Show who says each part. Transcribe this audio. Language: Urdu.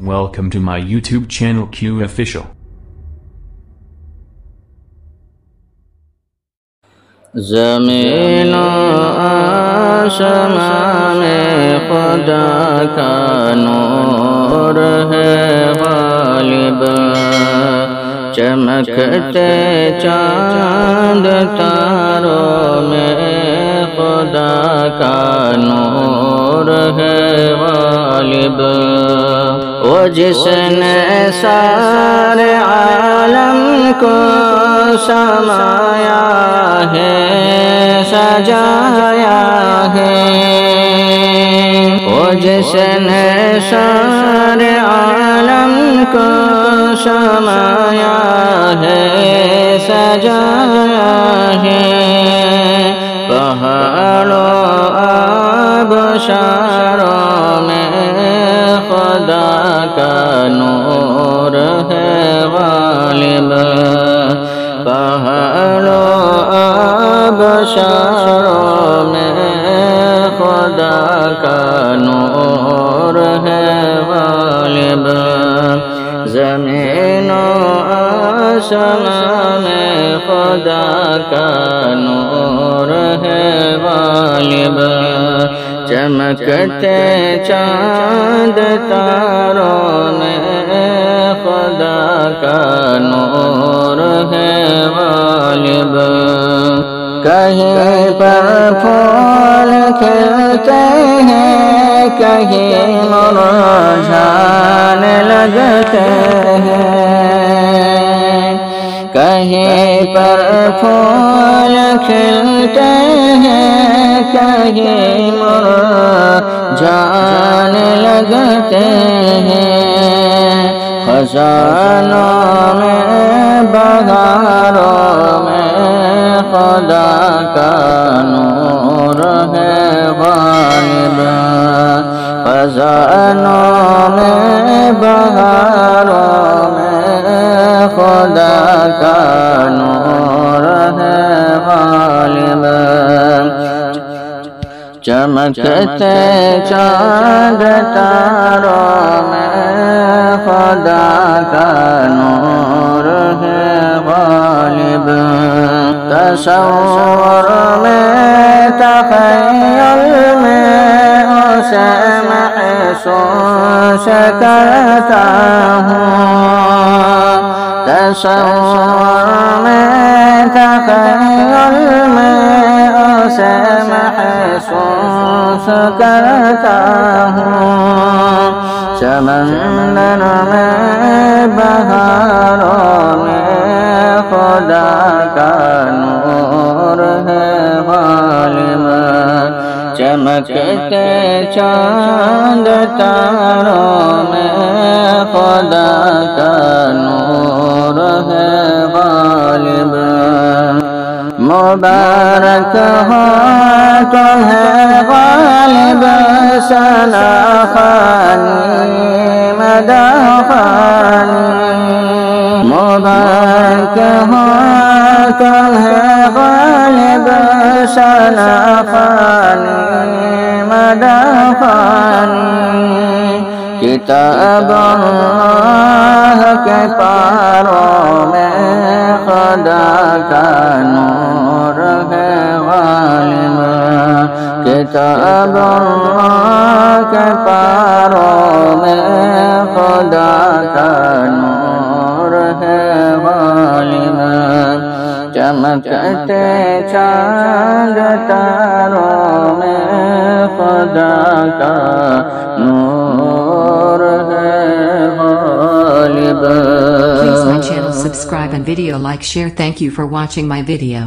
Speaker 1: Welcome to my YouTube channel Q Official.
Speaker 2: زمین و آسمان میں خدا کا نور ہے غالب، چمکتے چاند تاروں میں خدا کا نور ہے غالب، وہ جس نے سارے عالم کو سمایا ہے سجایا ہے، وہ جس نے سارے عالم کو سمایا ہے سجایا ہے، پہاڑوں آبشاروں میں خدا کا نور ہے غالب، پہاڑوں آبشاروں میں خدا کا نور ہے غالب، زمین و آسمان میں خدا کا نور ہے غالب، چمکتے چاند تاروں میں خدا کا نور ہے غالب، کہیں پر پھول کھلتے ہیں کہیں مرجھانے لگتے ہیں، کہیں پر پھول کھلتے ہیں کہیں مرجھانے لگتے ہیں، خزانوں میں بہاروں میں خدا کا نور ہے غالب، خزانوں میں بہاروں میں خدا کا نور ہے غالب، چمکتے چاند تاروں میں خدا کا نور ہے غالب، تصور میں تخیل میں اسے محسوس کرتا ہوں، تصور میں تخیل میں اسے محسوس کرتا ہوں، سمندر میں بہاروں میں خدا کا نور ہے غالب، چمکتے چاند تاروں میں خدا کا نور ہے غالب، مبارک ہو تمہیں غالب ثنا خوانی مدح خوانی، مبارک ہو تمہیں غالب ثنا خوانی مدح خوانی، کتاب اللہ کے پاروں میں خدا کا نور ہے غالب، کتاب اللہ کے پاروں میں خدا کا نور ہے غالب، چمکتے چاند تاروں میں خدا کا نور ہے غالب۔
Speaker 3: Please my channel, subscribe and video like share. Thank you for watching my video.